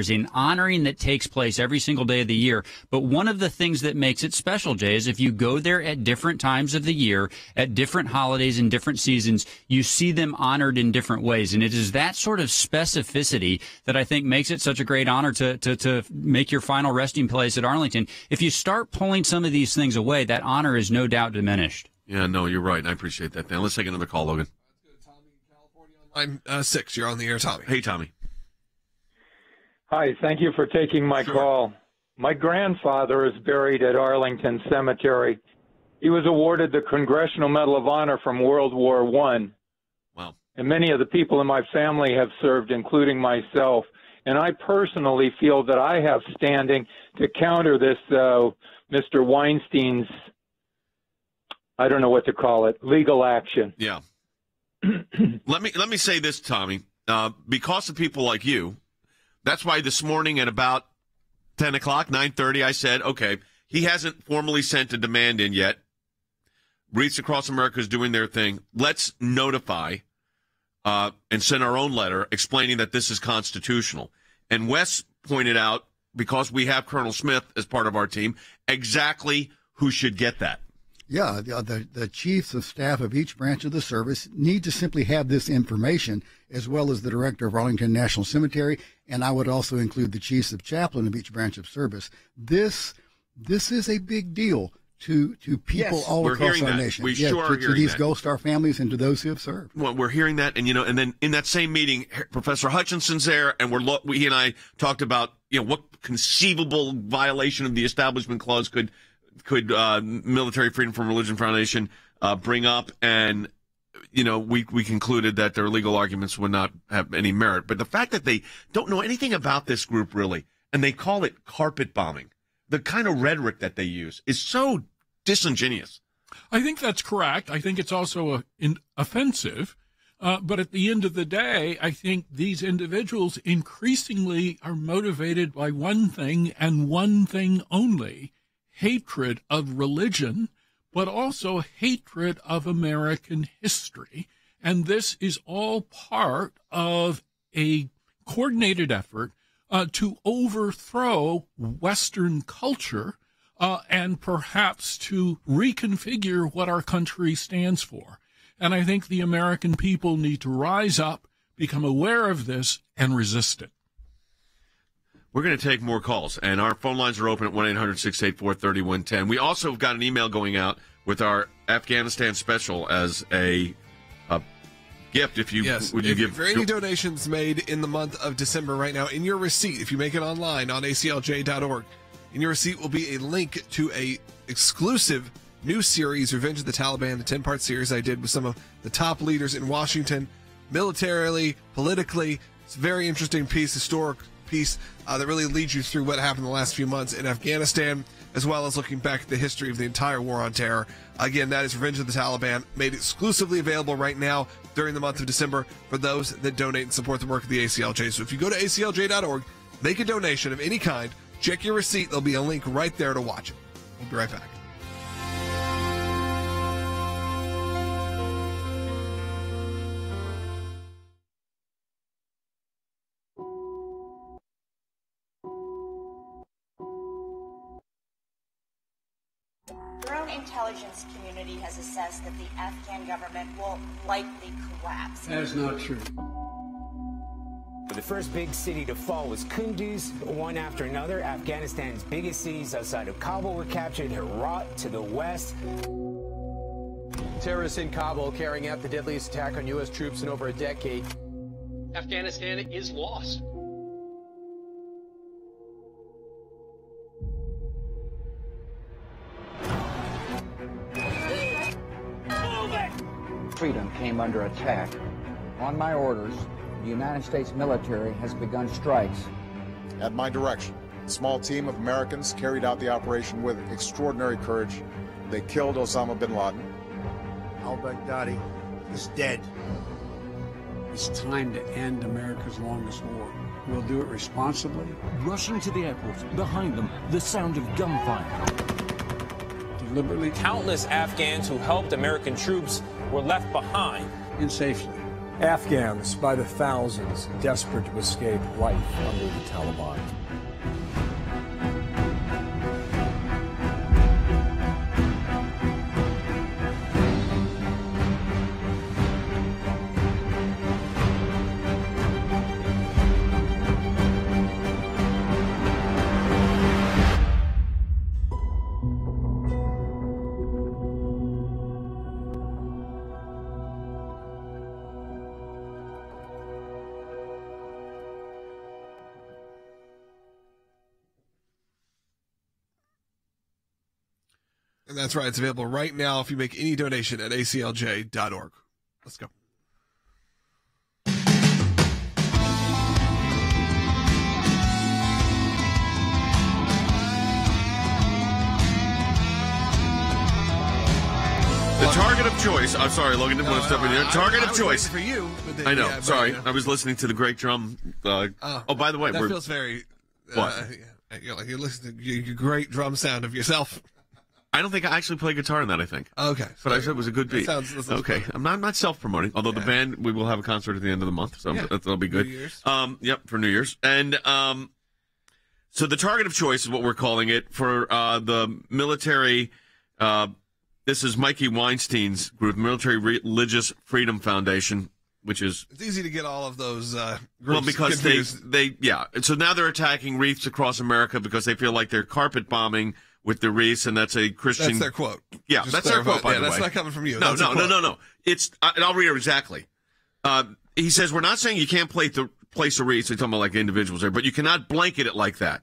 an honoring that takes place every single day of the year. But one of the things that makes it special, Jay, is if you go there at different times of the year, at different holidays and different seasons, you see them honored in different ways. And it is that sort of specificity that I think makes it such a great honor to make your final resting place at Arlington. If you start pulling some of these things away, that honor is no doubt diminished. Yeah, no, you're right. I appreciate that, Dan. Let's take another call, Logan. Line 6, you're on the air, Tommy. Hey, Tommy. Hi, thank you for taking my call. My grandfather is buried at Arlington Cemetery. He was awarded the Congressional Medal of Honor from World War I. Wow. and many of the people in my family have served, including myself. And I personally feel that I have standing to counter this Mr. Weinstein's, I don't know what to call it, legal action. Yeah. Let me say this, Tommy. Because of people like you, that's why this morning at about 10 o'clock, 9:30, I said, okay, he hasn't formally sent a demand in yet. Wreaths Across America is doing their thing. Let's notify and send our own letter explaining that this is constitutional. And Wes pointed out, because we have Colonel Smith as part of our team, exactly who should get that. Yeah, the chiefs of staff of each branch of the service need to simply have this information, as well as the director of Arlington National Cemetery, and I would also include the chiefs of chaplain of each branch of service. This is a big deal to people all across our nation. We sure are to these Gold Star families and to those who have served. Well, we're hearing that, and and then in that same meeting, Professor Hutchinson's there, and he and I talked about what conceivable violation of the Establishment Clause could Military Freedom from Religion Foundation bring up, and we concluded that their legal arguments would not have any merit. But the fact that they don't know anything about this group really, and they call it carpet bombing, the kind of rhetoric that they use is so disingenuous. I think that's correct. I think it's also offensive. But at the end of the day, I think these individuals increasingly are motivated by one thing and one thing only: hatred of religion, but also hatred of American history. And this is all part of a coordinated effort to overthrow Western culture and perhaps to reconfigure what our country stands for. And I think the American people need to rise up, become aware of this, and resist it. We're going to take more calls, and our phone lines are open at 1-800-684-3110. We also have got an email going out with our Afghanistan special as a gift. For any donations made in the month of December right now, in your receipt, if you make it online on aclj.org, in your receipt will be a link to a exclusive new series, Revenge of the Taliban, a 10-part series I did with some of the top leaders in Washington, militarily, politically. It's a very interesting piece, historic piece that really leads you through what happened in the last few months in Afghanistan, as well as looking back at the history of the entire war on terror. Again, that is Revenge of the Taliban, made exclusively available right now during the month of December for those that donate and support the work of the ACLJ. So if you go to aclj.org, make a donation of any kind, check your receipt. There'll be a link right there to watch it. We'll be right back. Intelligence community has assessed that the Afghan government will likely collapse. That is not true. The first big city to fall was Kunduz. One after another, Afghanistan's biggest cities outside of Kabul were captured. Herat to the west. Terrorists in Kabul carrying out the deadliest attack on U.S. troops in over a decade. Afghanistan is lost. Freedom came under attack. On my orders, the United States military has begun strikes. At my direction, a small team of Americans carried out the operation with extraordinary courage. They killed Osama bin Laden. Al-Baghdadi is dead. It's time to end America's longest war. We'll do it responsibly. Rushing to the airport, behind them, the sound of gunfire. Deliberately. Countless Afghans who helped American troops were left behind. And safely. Afghans by the thousands desperate to escape life under the Taliban. And that's right. It's available right now if you make any donation at aclj.org. Let's go. The target of choice. I'm sorry, Logan, didn't want to step in there. Target of choice. For you. But then, I know. Yeah, sorry. I was listening to the great drum. By the way. That feels very... What? You're listening to your great drum sound of yourself. I don't think I actually play guitar in that, I think. Okay. But I said it was a good beat. That sounds okay. I'm not self-promoting, although the band, we will have a concert at the end of the month, so that'll be good. New Year's. Yep, for New Year's. And so the target of choice is what we're calling it for the military. This is Mikey Weinstein's group, Military Religious Freedom Foundation, which is... It's easy to get all of those groups well, because confused. they and so now they're attacking wreaths across America because they feel like they're carpet bombing with the wreaths, and that's a Christian... That's their quote. Yeah, Just that's their quote, by the way. That's not coming from you. No. That's It's, and I'll read it exactly. He says, we're not saying you can't place a wreath, so he's talking about like individuals there, but you cannot blanket it like that.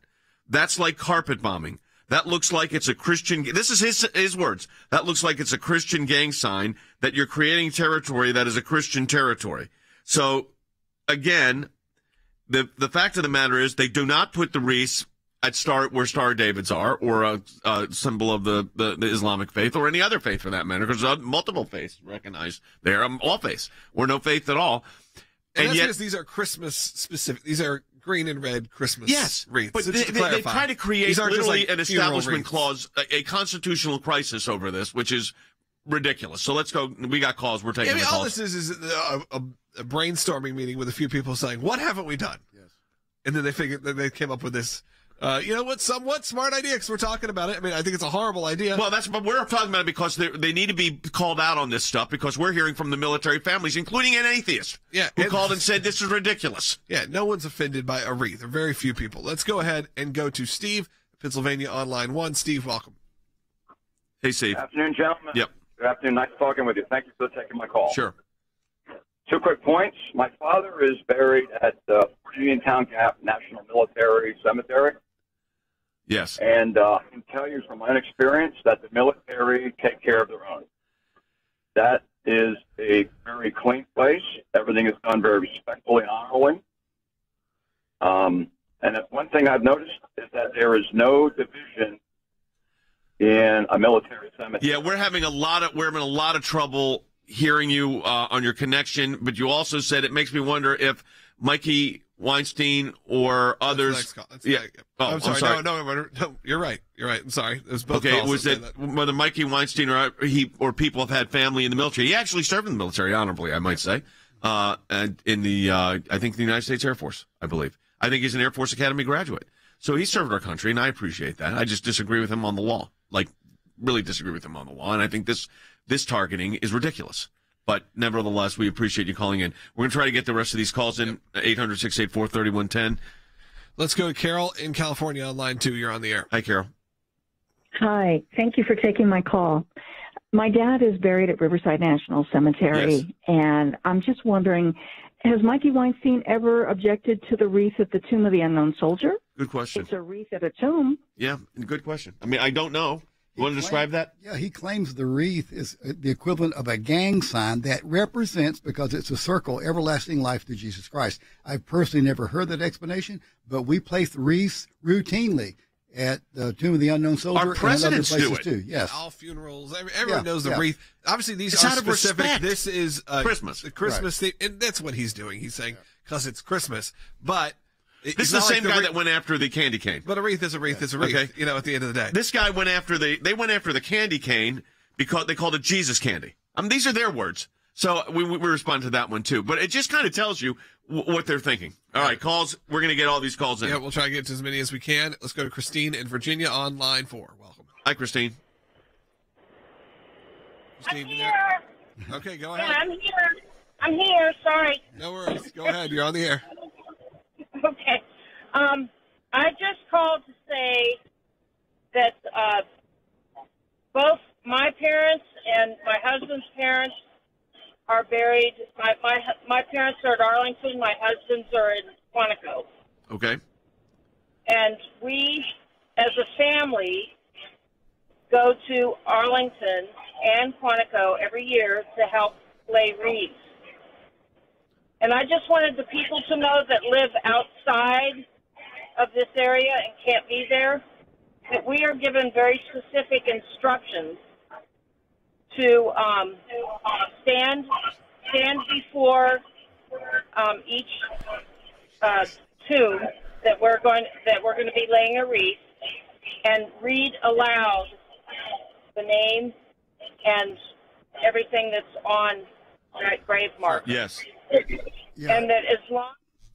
That's like carpet bombing. That looks like it's a Christian... This is his words. That looks like it's a Christian gang sign, that you're creating territory that is a Christian territory. So, again, the fact of the matter is they do not put the wreaths at where Star Davids are, or a symbol of the Islamic faith, or any other faith for that matter, because multiple faiths recognized there, all faiths, or no faith at all. And yet these are Christmas specific. These are green and red Christmas wreaths. But they try to create literally an establishment clause, a constitutional crisis over this, which is ridiculous. So let's go. We got calls. We're taking the calls. All this is a brainstorming meeting with a few people saying, what haven't we done? Yes. And then they came up with this. Somewhat smart idea, because we're talking about it. I mean, I think it's a horrible idea. Well, but we're talking about it because they need to be called out on this stuff, because we're hearing from the military families, including an atheist, who called and said this is ridiculous. Yeah, no one's offended by a wreath. There are very few people. Let's go ahead and go to Steve, Pennsylvania, on line 1. Steve, welcome. Hey, Steve. Good afternoon, gentlemen. Yep. Good afternoon. Nice talking with you. Thank you for taking my call. Sure. 2 quick points. My father is buried at Union Town Gap National Military Cemetery. Yes. And I can tell you from my own experience that the military take care of their own. That is a very clean place. Everything is done very respectfully and honorably. And one thing I've noticed is that there is no division in a military cemetery. Yeah, we're having a lot of trouble hearing you on your connection, but you also said it makes me wonder if Mikey Weinstein or others. I'm sorry. No, you're right. I'm sorry. It was both calls. Was it whether Mikey Weinstein or people have had family in the military? He actually served in the military honorably, I might say, and in the I think the United States Air Force, I believe. I think he's an Air Force Academy graduate, so he served our country, and I appreciate that. I just disagree with him on the law, really disagree with him on the law, and I think this targeting is ridiculous. But nevertheless, we appreciate you calling in. We're going to try to get the rest of these calls in. 800-684-3110. Let's go to Carol in California on line 2. You're on the air. Hi, Carol. Hi. Thank you for taking my call. My dad is buried at Riverside National Cemetery, and I'm just wondering, has Mikey Weinstein ever objected to the wreath at the Tomb of the Unknown Soldier? Good question. It's a wreath at a tomb. Yeah, good question. I mean, I don't know. You want to describe that? Yeah, he claims the wreath is the equivalent of a gang sign that represents, because it's a circle, everlasting life through Jesus Christ. I've personally never heard that explanation, but we place the wreaths routinely at the Tomb of the Unknown Soldier. Our presidents and other do places it. Too. Yes. All funerals. Everyone knows the wreath. Obviously, these it's are out of specific. Respect. This is Christmas. The Christmas thing, and that's what he's doing. He's saying because it's Christmas, but. This is the same guy that went after the candy cane. But a wreath is a wreath is a wreath, okay. At the end of the day. This guy went after they went after the candy cane because they called it Jesus candy. I mean, these are their words. So we respond to that one, too. But it just kind of tells you what they're thinking. All right, calls. We're going to get all these calls in. Yeah, we'll try to get to as many as we can. Let's go to Christine in Virginia on line 4. Welcome. Hi, Christine. Christine, I'm here. Okay, go ahead. Yeah, I'm here. Sorry. No worries. Go ahead. You're on the air. Okay. I just called to say that both my parents and my husband's parents are buried. My parents are at Arlington. My husband's are in Quantico. Okay. And we, as a family, go to Arlington and Quantico every year to help lay wreaths. And I just wanted the people to know that live outside of this area and can't be there, that we are given very specific instructions to stand before each tomb that we're going to be laying a wreath and read aloud the name and everything that's on that grave mark. Yes. Yeah. And that as long.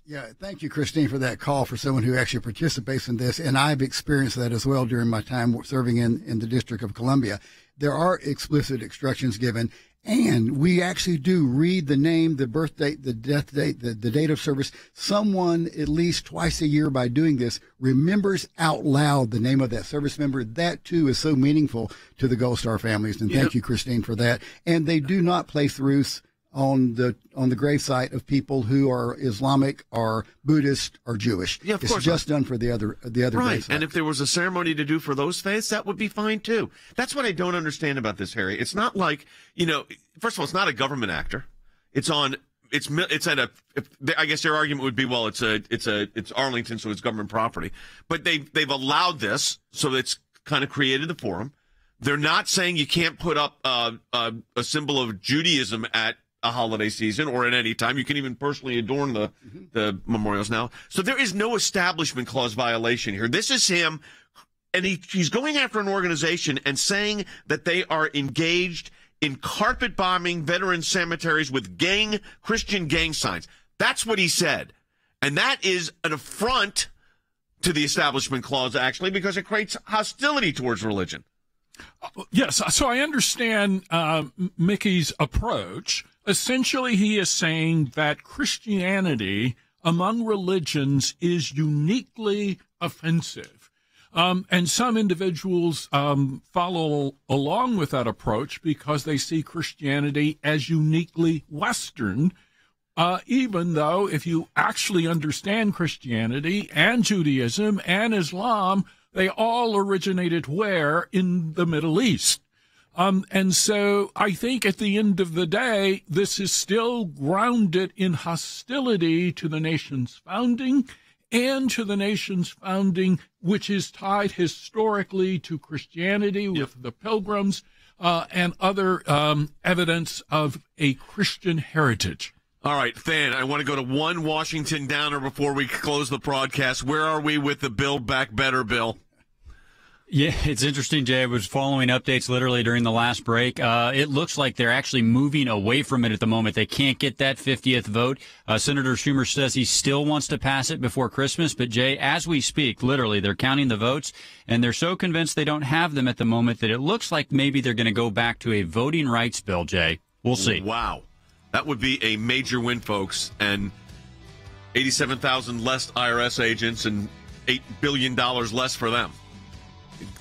Yeah, thank you, Christine, for that call for someone who actually participates in this. And I've experienced that as well during my time serving in the District of Columbia. There are explicit instructions given, and we actually do read the name, the birth date, the death date, the date of service. Someone, at least twice a year by doing this, remembers out loud the name of that service member. That, too, is so meaningful to the Gold Star families. And thank you, Christine, for that. And they do not place wreaths on the gravesite of people who are Islamic or Buddhist or Jewish. Yeah, of it's course just done for the other right. gravesites. And if there was a ceremony to do for those faiths, that would be fine too. That's what I don't understand about this, Harry. It's not like, first of all, it's not a government actor. It's at a. I guess their argument would be, well, it's Arlington, so it's government property. But they've allowed this, so it's kind of created the forum. They're not saying you can't put up a symbol of Judaism at a holiday season or at any time. You can even personally adorn the memorials now. So there is no establishment clause violation here. This is him, and he's going after an organization and saying that they are engaged in carpet bombing veteran cemeteries with Christian gang signs. That's what he said. And that is an affront to the establishment clause, actually, because it creates hostility towards religion. Yes, so I understand Mickey's approach. Essentially, he is saying that Christianity among religions is uniquely offensive. And some individuals follow along with that approach because they see Christianity as uniquely Western, even though if you actually understand Christianity and Judaism and Islam, they all originated where? In the Middle East. And so I think at the end of the day, this is still grounded in hostility to the nation's founding and to the nation's founding, which is tied historically to Christianity with the Pilgrims and other evidence of a Christian heritage. All right, Than, I want to go to one Washington downer before we close the broadcast. Where are we with the Build Back Better bill? Yeah, it's interesting, Jay. I was following updates literally during the last break. It looks like they're actually moving away from it at the moment. They can't get that 50th vote. Senator Schumer says he still wants to pass it before Christmas. But, Jay, as we speak, literally, they're counting the votes, and they're so convinced they don't have them at the moment that it looks like maybe they're going to go back to a voting rights bill, Jay. We'll see. Wow. That would be a major win, folks. And 87,000 less IRS agents and $8 billion less for them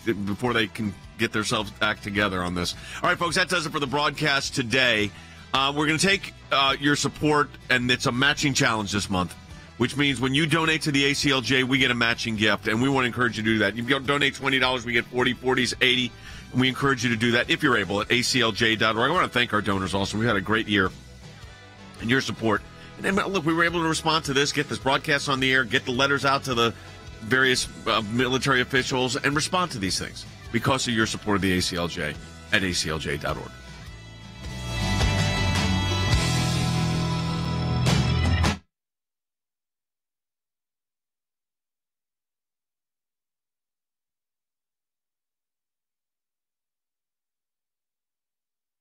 before they can get themselves act together on this. All right, folks, that does it for the broadcast today. We're going to take your support, and it's a matching challenge this month, which means when you donate to the ACLJ, we get a matching gift, and we want to encourage you to do that. You donate $20, we get 40, 40s, 80, and we encourage you to do that if you're able at aclj.org. I want to thank our donors also. We've had a great year and your support. And then, look, we were able to respond to this, get this broadcast on the air, get the letters out to the various military officials, and respond to these things because of your support of the ACLJ at aclj.org.